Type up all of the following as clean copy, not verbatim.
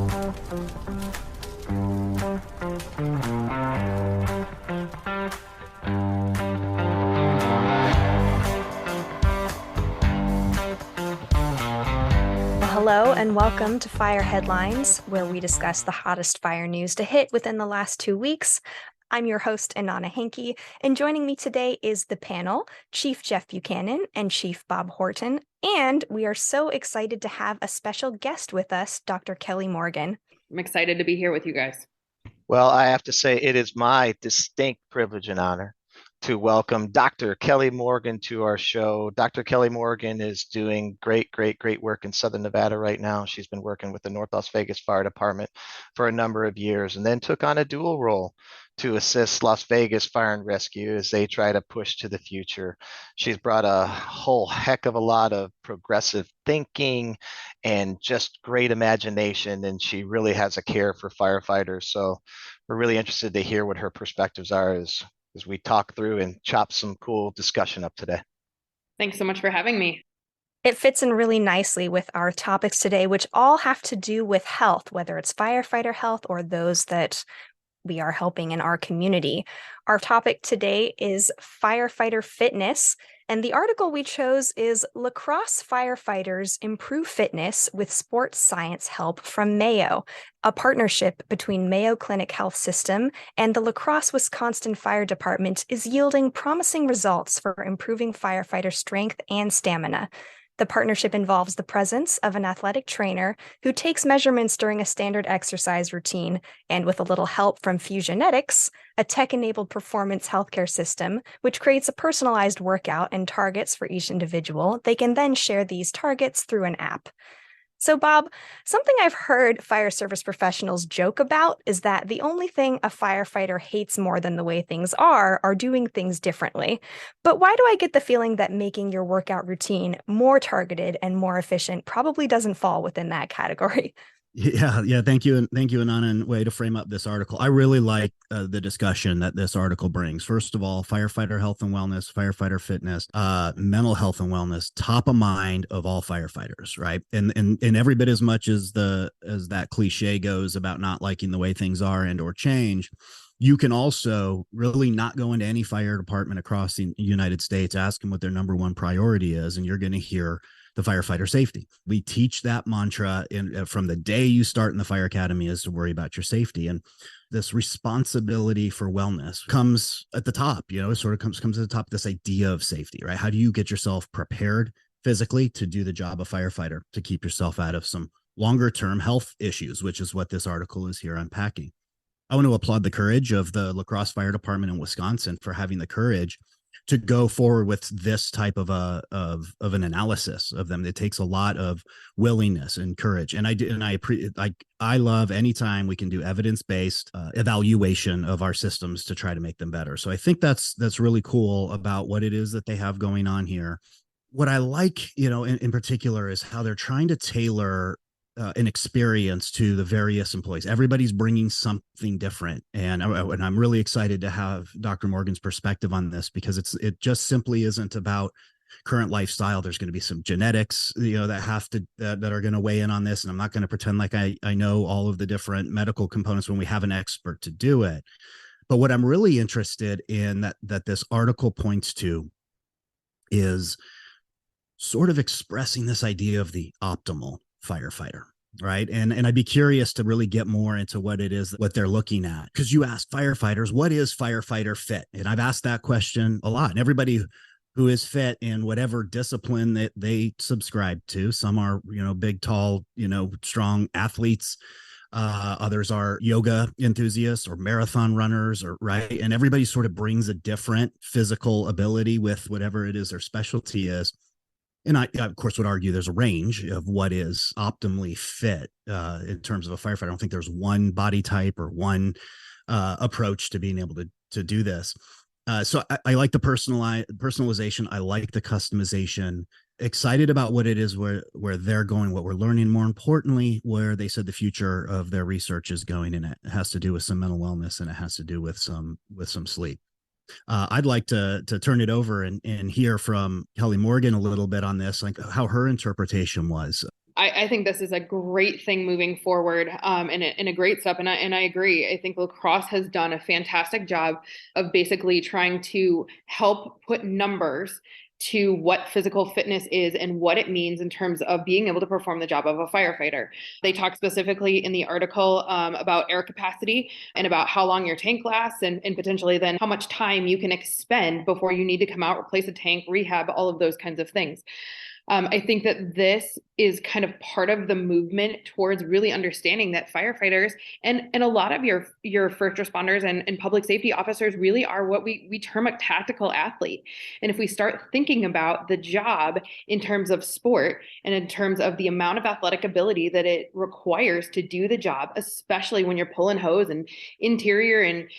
Hello and welcome to Fire Headlines, where we discuss the hottest fire news to hit within the last 2 weeks. I'm your host, Inanna Hencke, and joining me today is the panel, Chief Jeff Buchanan and Chief Bob Horton, and we are so excited to have a special guest with us, Dr. Kelly Morgan. I'm excited to be here with you guys. Well, I have to say it is my distinct privilege and honor to welcome Dr. Kelly Morgan to our show. Dr. Kelly Morgan is doing great work in Southern Nevada right now. She's been working with the North Las Vegas Fire Department for a number of years and then took on a dual role to assist Las Vegas Fire and Rescue as they try to push to the future. She's brought a whole heck of a lot of progressive thinking and just great imagination, and she really has a care for firefighters. So we're really interested to hear what her perspectives are as we talk through and chop some cool discussion up today. Thanks so much for having me. It fits in really nicely with our topics today, which all have to do with health, whether it's firefighter health or those that we are helping in our community. Our topic today is firefighter fitness, and the article we chose is Lacrosse Firefighters Improve Fitness with Sports Science Help from Mayo, a partnership between Mayo Clinic Health System and the La Crosse, Wisconsin Fire Department is yielding promising results for improving firefighter strength and stamina. The partnership involves the presence of an athletic trainer who takes measurements during a standard exercise routine, and with a little help from Fusionetics, a tech-enabled performance healthcare system, which creates a personalized workout and targets for each individual. They can then share these targets through an app. So, Bob, something I've heard fire service professionals joke about is that the only thing a firefighter hates more than the way things are doing things differently. But why do I get the feeling that making your workout routine more targeted and more efficient probably doesn't fall within that category? Yeah. Thank you, Inanna, and way to frame up this article. I really like the discussion that this article brings. First of all, firefighter health and wellness, firefighter fitness, mental health and wellness, top of mind of all firefighters, right? And every bit as much as that cliche goes about not liking the way things are and or change. You can also really not go into any fire department across the United States, ask them what their number one priority is, and you're going to hear the firefighter safety. We teach that mantra from the day you start in the fire academy is to worry about your safety. And this responsibility for wellness comes at the top, it sort of comes at the top, this idea of safety, right? How do you get yourself prepared physically to do the job of firefighter, to keep yourself out of some longer term health issues, which is what this article is here unpacking. I want to applaud the courage of the La Crosse Fire Department in Wisconsin for having the courage to go forward with this type of an analysis of them. It takes a lot of willingness and courage. And I love anytime we can do evidence-based evaluation of our systems to try to make them better. So I think that's really cool about what it is that they have going on here. What I like, in particular is how they're trying to tailor an experience to the various employees. Everybody's bringing something different. And I'm really excited to have Dr. Morgan's perspective on this, because it just simply isn't about current lifestyle. There's going to be some genetics, that are going to weigh in on this. And I'm not going to pretend like I know all of the different medical components when we have an expert to do it. But what I'm really interested in that this article points to is sort of expressing this idea of the optimal firefighter, right? And I'd be curious to really get more into what it is, what they're looking at. Because you ask firefighters, what is firefighter fit? And I've asked that question a lot. And everybody who is fit in whatever discipline that they subscribe to, some are, big, tall, strong athletes. Others are yoga enthusiasts or marathon runners, right? And everybody sort of brings a different physical ability with whatever it is their specialty is. And I, of course, would argue there's a range of what is optimally fit in terms of a firefighter. I don't think there's one body type or one approach to being able to do this. So I like the personalization. I like the customization. Excited about what it is where they're going, what we're learning. More importantly, where they said the future of their research is going, and it has to do with some mental wellness, and it has to do with some sleep. I'd like to turn it over and hear from Kelly Morgan a little bit on this, like how her interpretation was. I think this is a great thing moving forward, and a great step. And I agree. I think lacrosse has done a fantastic job of basically trying to help put numbers to what physical fitness is and what it means in terms of being able to perform the job of a firefighter. They talk specifically in the article about air capacity and about how long your tank lasts and potentially then how much time you can expend before you need to come out, replace a tank, rehab, all of those kinds of things. I think that this is kind of part of the movement towards really understanding that firefighters and a lot of your first responders and public safety officers really are what we term a tactical athlete. And if we start thinking about the job in terms of sport and in terms of the amount of athletic ability that it requires to do the job, especially when you're pulling hose and interior and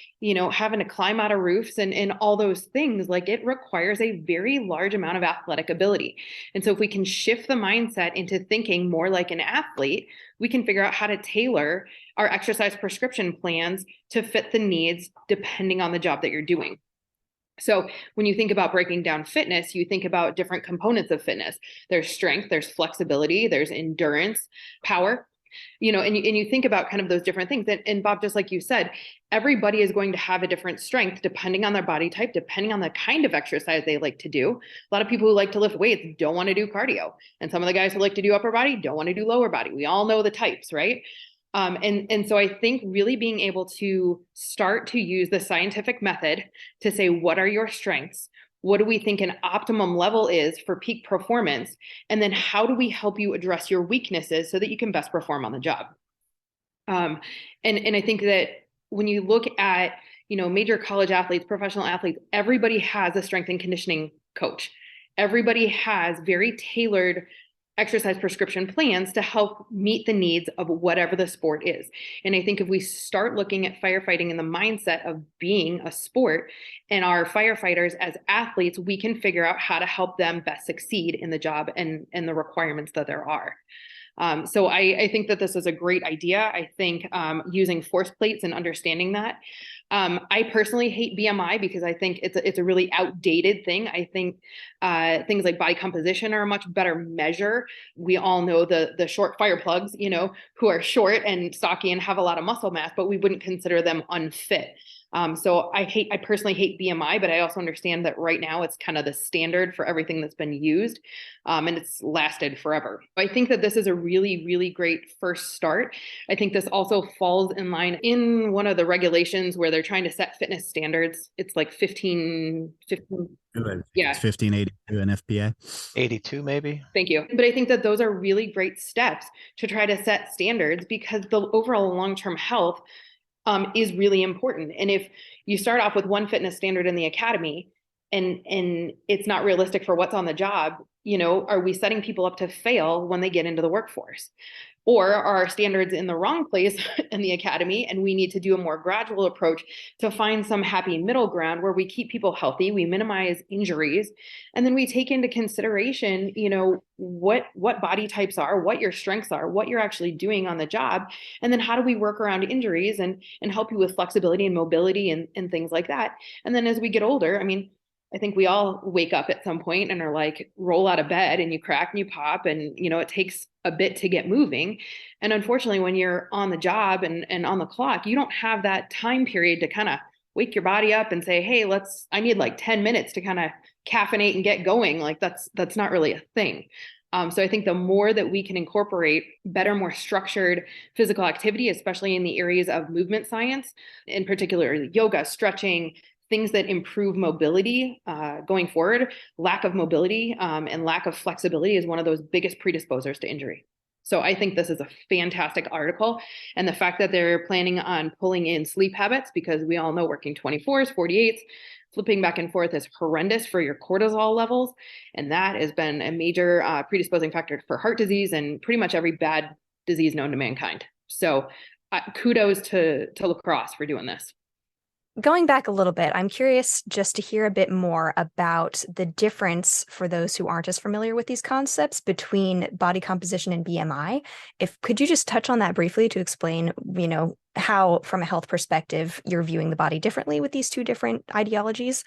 having to climb out of roofs and all those things, like it requires a very large amount of athletic ability. And so if we can shift the mindset into thinking more like an athlete, we can figure out how to tailor our exercise prescription plans to fit the needs depending on the job that you're doing. So when you think about breaking down fitness, you think about different components of fitness. There's strength, there's flexibility, there's endurance, power. And you think about kind of those different things. And Bob, just like you said, everybody is going to have a different strength depending on their body type, depending on the kind of exercise they like to do. A lot of people who like to lift weights don't want to do cardio. And some of the guys who like to do upper body don't want to do lower body. We all know the types, right? And so I think really being able to start to use the scientific method to say, what are your strengths? What do we think an optimum level is for peak performance? And then how do we help you address your weaknesses so that you can best perform on the job? And I think that when you look at, major college athletes, professional athletes, everybody has a strength and conditioning coach. Everybody has very tailored exercise prescription plans to help meet the needs of whatever the sport is. And I think if we start looking at firefighting in the mindset of being a sport and our firefighters as athletes, we can figure out how to help them best succeed in the job and the requirements that there are. So I think that this is a great idea. I think using force plates and understanding that. I personally hate BMI because I think it's a really outdated thing. I think things like body composition are a much better measure. We all know the short fire plugs, who are short and stocky and have a lot of muscle mass, but we wouldn't consider them unfit. So I personally hate BMI, but I also understand that right now it's kind of the standard for everything that's been used, and it's lasted forever. I think that this is a really, really great first start. I think this also falls in line in one of the regulations where they're trying to set fitness standards. It's like 15. Yeah. It's 1582 NFPA. 82 maybe. Thank you. But I think that those are really great steps to try to set standards because the overall long-term health is really important. And if you start off with one fitness standard in the academy and it's not realistic for what's on the job, are we setting people up to fail when they get into the workforce? Or are our standards in the wrong place in the academy and we need to do a more gradual approach to find some happy middle ground where we keep people healthy, we minimize injuries, and then we take into consideration, what body types are, what your strengths are, what you're actually doing on the job, and then how do we work around injuries and help you with flexibility and mobility and things like that. And then as we get older, I think we all wake up at some point and are like, roll out of bed and you crack and you pop and, it takes a bit to get moving. And unfortunately, when you're on the job and on the clock, you don't have that time period to kind of wake your body up and say, hey, I need like 10 minutes to kind of caffeinate and get going. Like that's not really a thing. So I think the more that we can incorporate better, more structured physical activity, especially in the areas of movement science, in particular yoga, stretching, things that improve mobility going forward, lack of mobility and lack of flexibility is one of those biggest predisposers to injury. So I think this is a fantastic article. And the fact that they're planning on pulling in sleep habits, because we all know working 24s, 48s, flipping back and forth is horrendous for your cortisol levels. And that has been a major predisposing factor for heart disease and pretty much every bad disease known to mankind. So kudos to lacrosse for doing this. Going back a little bit, I'm curious just to hear a bit more about the difference for those who aren't as familiar with these concepts between body composition and BMI. Could you just touch on that briefly to explain, how from a health perspective, you're viewing the body differently with these two different ideologies?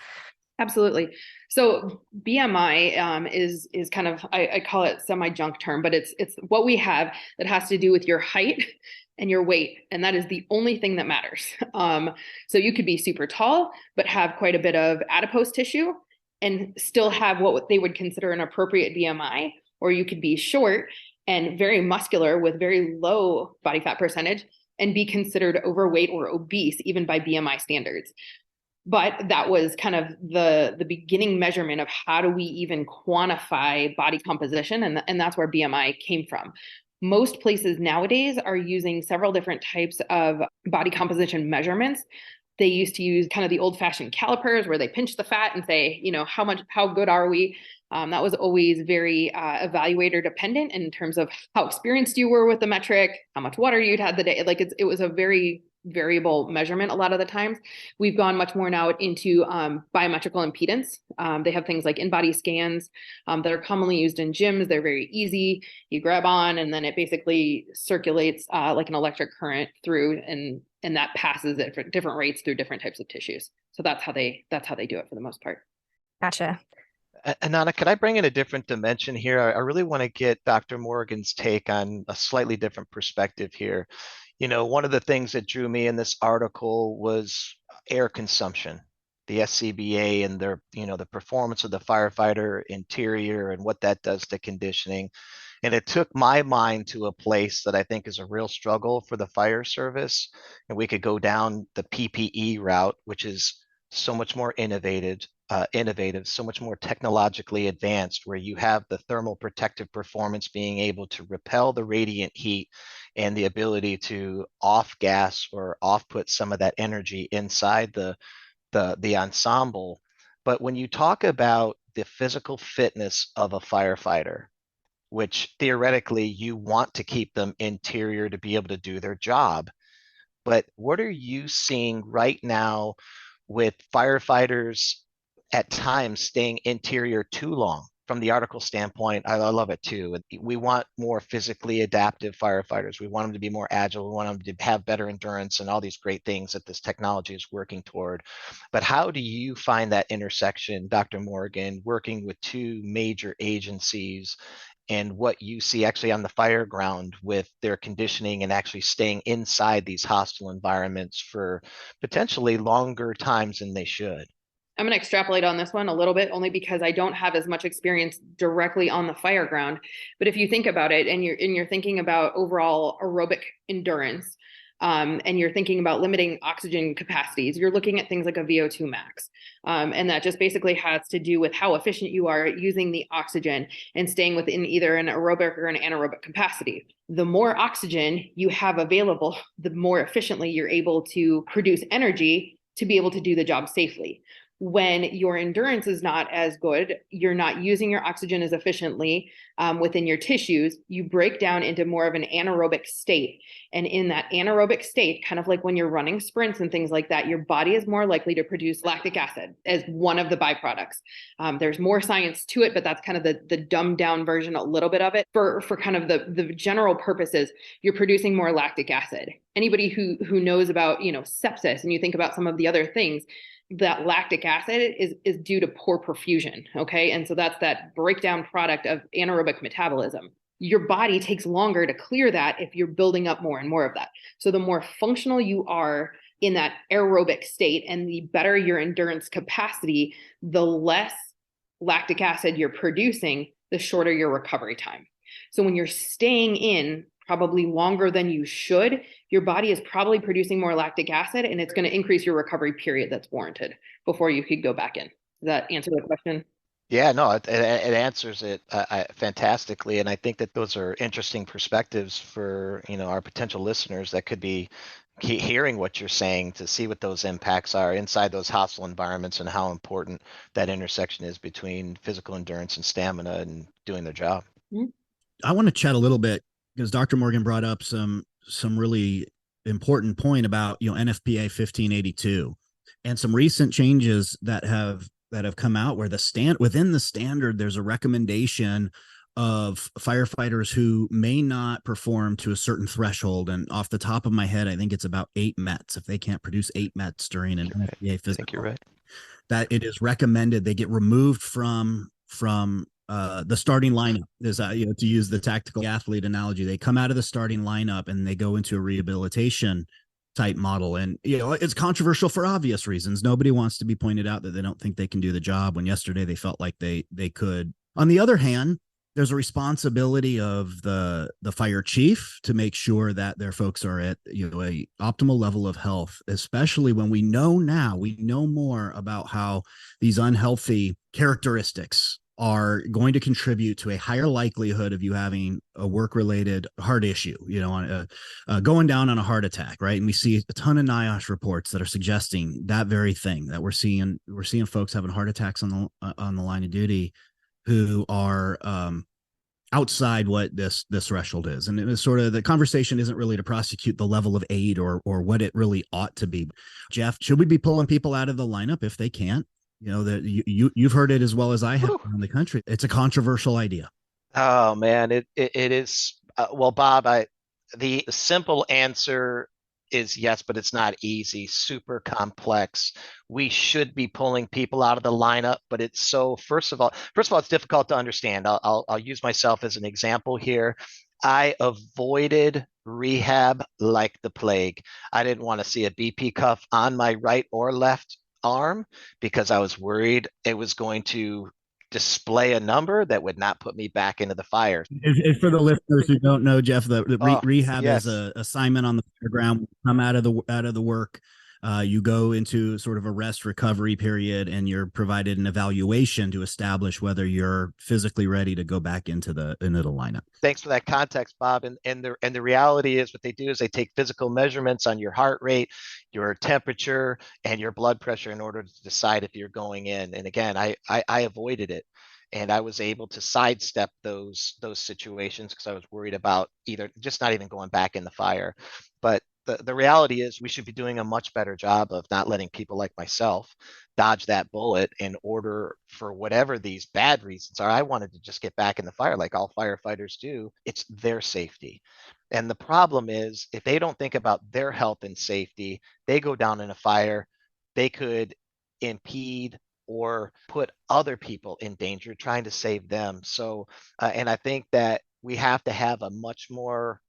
Absolutely. So BMI is kind of, I call it semi-junk term, but it's what we have that has to do with your height and your weight, and that is the only thing that matters. So you could be super tall, but have quite a bit of adipose tissue and still have what they would consider an appropriate BMI, or you could be short and very muscular with very low body fat percentage and be considered overweight or obese, even by BMI standards. But that was kind of the beginning measurement of how do we even quantify body composition, and that's where BMI came from. Most places nowadays are using several different types of body composition measurements. They used to use kind of the old-fashioned calipers where they pinch the fat and say, how good are we? That was always very evaluator dependent in terms of how experienced you were with the metric, how much water you'd had the day. Like it was a very variable measurement a lot of the times. We've gone much more now into biometrical impedance. They have things like in-body scans that are commonly used in gyms. They're very easy. You grab on and then it basically circulates like an electric current through, and that passes at different rates through different types of tissues. So that's how they do it for the most part. Gotcha. Inanna, could I bring in a different dimension here? I really want to get Dr. Morgan's take on a slightly different perspective here. One of the things that drew me in this article was air consumption, the SCBA and the performance of the firefighter interior and what that does to conditioning. And it took my mind to a place that I think is a real struggle for the fire service. And we could go down the PPE route, which is so much more innovative, so much more technologically advanced, where you have the thermal protective performance being able to repel the radiant heat and the ability to off gas or off put some of that energy inside the ensemble. But when you talk about the physical fitness of a firefighter, which theoretically you want to keep them interior to be able to do their job, but what are you seeing right now with firefighters at times staying interior too long? From the article standpoint, I love it too. We want more physically adaptive firefighters. We want them to be more agile. We want them to have better endurance and all these great things that this technology is working toward. But how do you find that intersection, Dr. Morgan, working with two major agencies, and what you see actually on the fire ground with their conditioning and actually staying inside these hostile environments for potentially longer times than they should? I'm going to extrapolate on this one a little bit, only because I don't have as much experience directly on the fire ground. But if you think about it, and you're thinking about overall aerobic endurance, and you're thinking about limiting oxygen capacities, you're looking at things like a VO2 max. And that just basically has to do with how efficient you are at using the oxygen and staying within either an aerobic or an anaerobic capacity. The more oxygen you have available, the more efficiently you're able to produce energy to be able to do the job safely. When your endurance is not as good, you're not using your oxygen as efficiently within your tissues, you break down into more of an anaerobic state. And in that anaerobic state, kind of like when you're running sprints and things like that, your body is more likely to produce lactic acid as one of the byproducts. There's more science to it, but that's kind of the dumbed down version, a little bit of it. For kind of the general purposes, you're producing more lactic acid. Anybody who knows about, sepsis, and you think about some of the other things, that lactic acid is due to poor perfusion. Okay. And so that's that breakdown product of anaerobic metabolism. Your body takes longer to clear that if you're building up more and more of that. So the more functional you are in that aerobic state and the better your endurance capacity, the less lactic acid you're producing, the shorter your recovery time. So when you're staying in probably longer than you should, your body is probably producing more lactic acid, and it's going to increase your recovery period that's warranted before you could go back in. Does that answer the question? Yeah, no, it answers it fantastically, and I think that those are interesting perspectives for our potential listeners that could be hearing what you're saying, to see what those impacts are inside those hostile environments and how important that intersection is between physical endurance and stamina and doing their job. Mm-hmm. I want to chat a little bit, because Dr. Morgan brought up some really important point about NFPA 1582 and some recent changes that have come out, where within the standard there's a recommendation of firefighters who may not perform to a certain threshold, and off the top of my head I think it's about 8 METs. If they can't produce 8 METs during an NFPA physical, I think you're right. that it is recommended they get removed from the starting lineup. Is to use the tactical athlete analogy, they come out of the starting lineup and they go into a rehabilitation type model. And it's controversial for obvious reasons. Nobody wants to be pointed out that they don't think they can do the job when yesterday they felt like they could. On the other hand, there's a responsibility of the fire chief to make sure that their folks are at a optimal level of health, especially when we know more about how these unhealthy characteristics are going to contribute to a higher likelihood of you having a work-related heart issue, going down on a heart attack, right? And we see a ton of NIOSH reports that are suggesting that very thing, that we're seeing folks having heart attacks on the line of duty who are outside what this threshold is. And it was sort of, the conversation isn't really to prosecute the level of aid or what it really ought to be. Jeff, should we be pulling people out of the lineup if they can't? That you've heard it as well as I have around the country. It's a controversial idea. Oh man, it is. Well, Bob, the simple answer is yes, but it's not easy. Super complex. We should be pulling people out of the lineup, but it's so. First of all, it's difficult to understand. I'll use myself as an example here. I avoided rehab like the plague. I didn't want to see a BP cuff on my right or left arm because I was worried it was going to display a number that would not put me back into the fire. If for the listeners who don't know, Jeff, rehab yes. is a assignment on the ground. Come out of the work, you go into sort of a rest recovery period, and you're provided an evaluation to establish whether you're physically ready to go back into the lineup. Thanks for that context, Bob. And the reality is, what they do is they take physical measurements on your heart rate, your temperature, and your blood pressure in order to decide if you're going in. And again, I avoided it, and I was able to sidestep those situations because I was worried about either just not even going back in the fire. But the reality is we should be doing a much better job of not letting people like myself dodge that bullet in order for whatever these bad reasons are. I wanted to just get back in the fire like all firefighters do. It's their safety. And the problem is, if they don't think about their health and safety, they go down in a fire, they could impede or put other people in danger trying to save them. So, and I think that we have to have a much more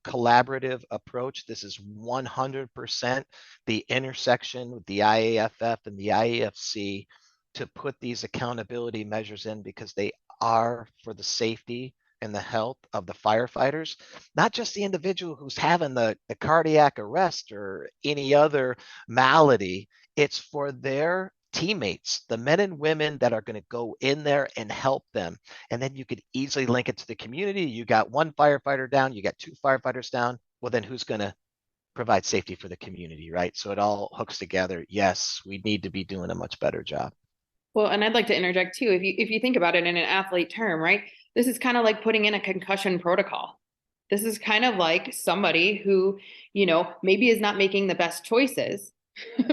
collaborative approach. This is 100% the intersection with the IAFF and the IAFC to put these accountability measures in, because they are for the safety and the health of the firefighters, not just the individual who's having the cardiac arrest or any other malady. It's for their teammates, the men and women that are going to go in there and help them. And then you could easily link it to the community. You got one firefighter down, you got two firefighters down. Well, then who's going to provide safety for the community, right? So it all hooks together. Yes, we need to be doing a much better job. Well, and I'd like to interject too. If you think about it in an athlete term, right? This is kind of like putting in a concussion protocol. This is kind of like somebody who, maybe is not making the best choices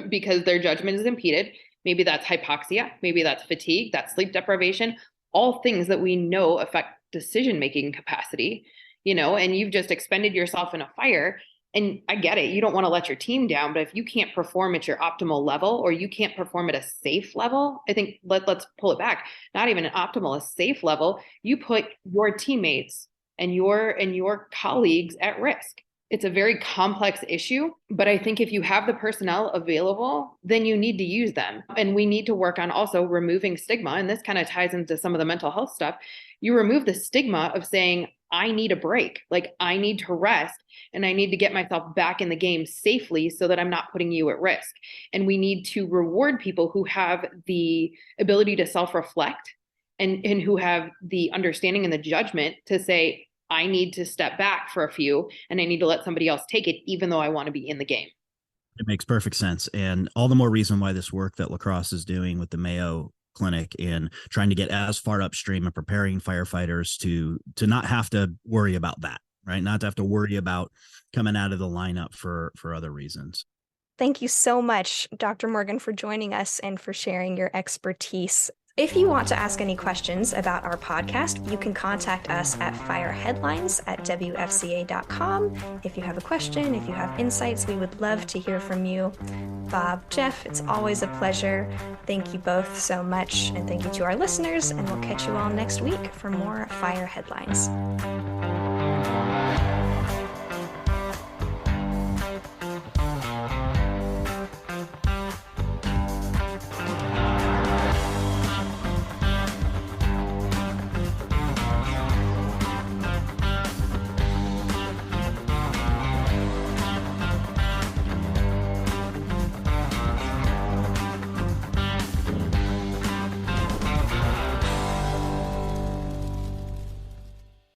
because their judgment is impeded. Maybe that's hypoxia, maybe that's fatigue, that's sleep deprivation, all things that we know affect decision-making capacity, and you've just expended yourself in a fire. And I get it. You don't want to let your team down, but if you can't perform at your optimal level, or you can't perform at a safe level, I think let's pull it back. Not even an optimal, a safe level. You put your teammates and your colleagues at risk. It's a very complex issue, but I think if you have the personnel available, then you need to use them. And we need to work on also removing stigma. And this kind of ties into some of the mental health stuff. You remove the stigma of saying, I need a break, like I need to rest, and I need to get myself back in the game safely so that I'm not putting you at risk. And we need to reward people who have the ability to self-reflect and who have the understanding and the judgment to say, I need to step back for a few and I need to let somebody else take it, even though I want to be in the game. It makes perfect sense. And all the more reason why this work that La Crosse is doing with the Mayo Clinic in trying to get as far upstream and preparing firefighters to not have to worry about that, right? Not to have to worry about coming out of the lineup for other reasons. Thank you so much, Dr. Morgan, for joining us and for sharing your expertise. If you want to ask any questions about our podcast, you can contact us at fireheadlines@wfca.com. If you have a question, if you have insights, we would love to hear from you. Bob, Jeff, it's always a pleasure. Thank you both so much, and thank you to our listeners, and we'll catch you all next week for more fire headlines.